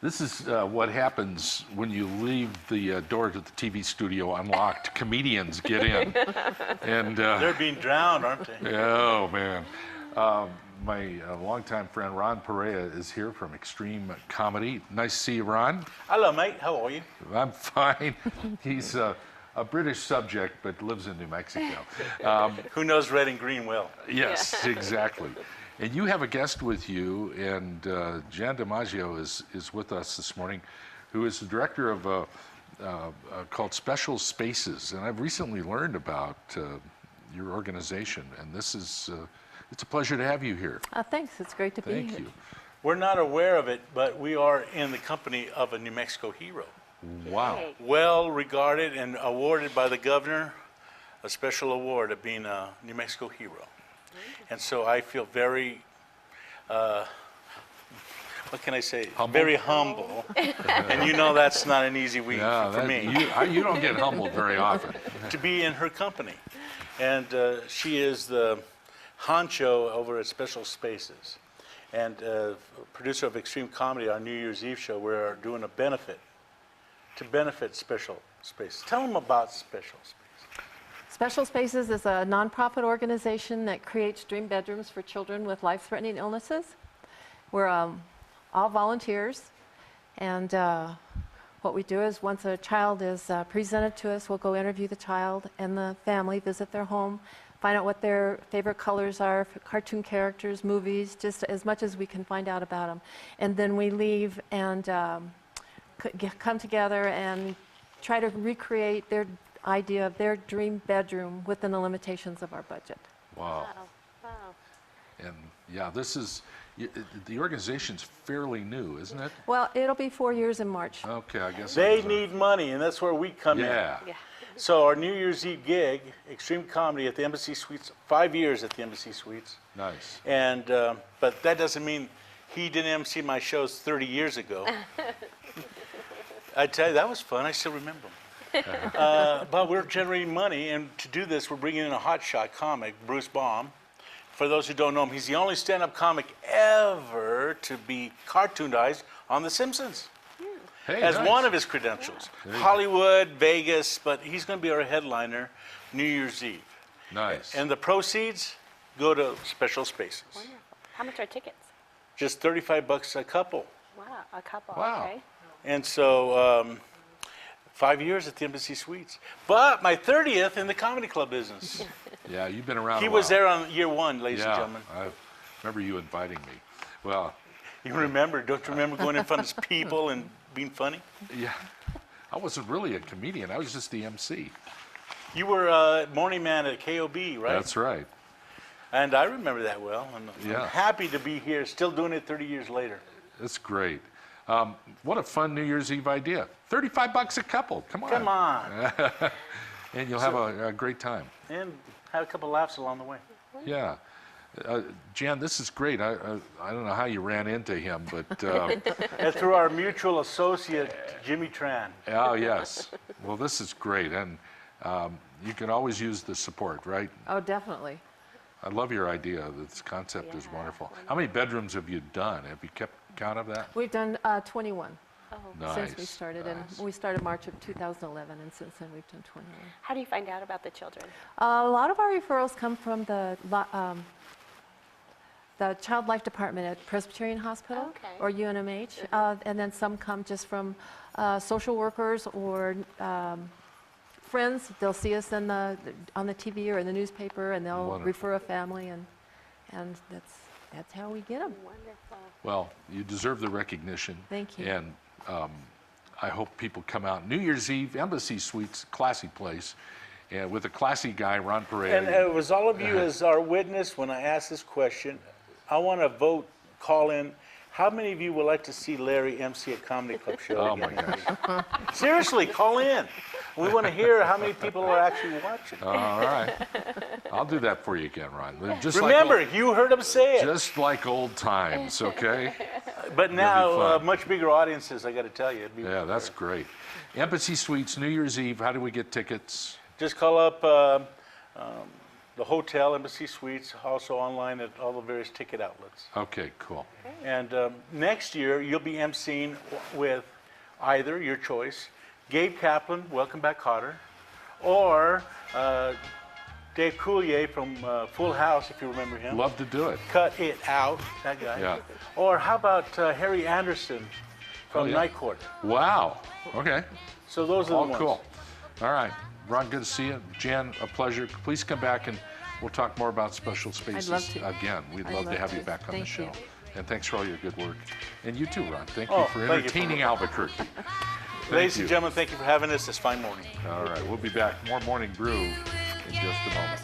This is what happens when you leave the door to the TV studio unlocked. Comedians get in. And they're being drowned, aren't they? Oh, man. My longtime friend Ron Perea is here from Xtreme Comedy. Nice to see you, Ron. Hello, mate. How are you? I'm fine. He's a British subject, but lives in New Mexico. Who knows red and green well? Yes, exactly. And you have a guest with you, and Jan DeMaggio is with us this morning, who is the director of called Special Spaces. And I've recently learned about your organization, and this is it's a pleasure to have you here. Thanks. It's great to be here. Thank you. We're not aware of it, but we are in the company of a New Mexico hero. Wow. Well regarded and awarded by the governor a special award of being a New Mexico hero. And so I feel very, what can I say? Humble? Very humble. And you know that's not an easy week for me. You don't get humbled very often. To be in her company. And she is the honcho over at Special Spaces. And producer of Xtreme Comedy, our New Year's Eve show, we're doing a benefit to benefit Special Spaces. Tell them about Special Spaces. Special Spaces is a nonprofit organization that creates dream bedrooms for children with life-threatening illnesses. We're all volunteers, and what we do is once a child is presented to us, we'll go interview the child and the family, visit their home, find out what their favorite colors are, cartoon characters, movies, just as much as we can find out about them. And then we leave and come together and try to recreate their idea of their dream bedroom within the limitations of our budget. Wow. Wow. And yeah, this is, the organization's fairly new, isn't it? Well, it'll be 4 years in March. Okay, I guess. They need money, and that's where we come in. Yeah. So our New Year's Eve gig, Xtreme Comedy at the Embassy Suites, 5 years at the Embassy Suites. Nice. And, but that doesn't mean he didn't MC my shows 30 years ago. I tell you, that was fun. I still remember them. But we're generating money, and to do this, we're bringing in a hotshot comic, Bruce Baum. For those who don't know him, he's the only stand-up comic ever to be cartoonized on The Simpsons. Hey, As nice. one of his credentials. Hollywood, Vegas, but he's going to be our headliner New Year's Eve. Nice. And the proceeds go to Special Spaces. Wonderful. How much are tickets? Just $35 a couple. Wow, a couple. Wow. Okay. And so 5 years at the Embassy Suites. But my 30th in the comedy club business. Yeah, you've been around He a was while. there on year one, ladies and gentlemen. I remember you inviting me. Well, You remember, don't you remember going in front of people and being funny? yeah, I wasn't really a comedian. I was just the MC. You were morning man at KOB, right? That's right. And I remember that well. And Yeah. I'm happy to be here, still doing it 30 years later. That's great. What a fun New Year's Eve idea. $35 a couple. Come on. Come on. And you'll have a great time. And had a couple laughs along the way. Yeah. Jan, this is great. I don't know how you ran into him, but And through our mutual associate, Jimmy Tran. oh, yes. Well, this is great. And you can always use the support, right? Oh, definitely. I love your idea. This concept is wonderful. How many bedrooms have you done? Have you kept count of that? We've done 21 Nice. since we started, nice. and we started March of 2011, and since then we've done 21. How do you find out about the children? A lot of our referrals come from the Child Life Department at Presbyterian Hospital Okay. or UNMH, and then some come just from social workers or friends. They'll see us on the TV or in the newspaper, and they'll Wonderful. refer a family, and that's how we get them. Wonderful. Well, you deserve the recognition. Thank you. And I hope people come out. New Year's Eve, Embassy Suites, classy place, and with a classy guy, Ron Perea. And it was all of you as our witness when I asked this question. I want to vote, call in. How many of you would like to see Larry MC a comedy club show? Oh my again? gosh. Seriously, call in. We want to hear how many people are actually watching. All right. I'll do that for you again, Ron. Just Remember, like you heard him say it. just like old times, okay? But now, fun. much bigger audiences, I got to tell you. It'd be Yeah, that's great. Embassy Suites, New Year's Eve. How do we get tickets? Just call up the hotel, Embassy Suites, also online at all the various ticket outlets. Okay, cool. And next year, you'll be emceeing with either, your choice, Gabe Kaplan, Welcome Back, Kotter, or Dave Coulier from Full House, if you remember him. Love to do it. Cut It Out, that guy. Yeah. Or how about Harry Anderson from yeah. Night Court? Wow. Okay. So those are All the ones. cool. All right. Ron, good to see you. Jan, a pleasure. Please come back and we'll talk more about Special Spaces love to. again. We'd I'd love to love have you to. back on the Thank show. you. And thanks for all your good work. And you too, Ron. Thank you Oh, for thank you. entertaining Albuquerque. Ladies you. and gentlemen, thank you for having us this fine morning. All right. We'll be back. More Morning Brew in just a moment.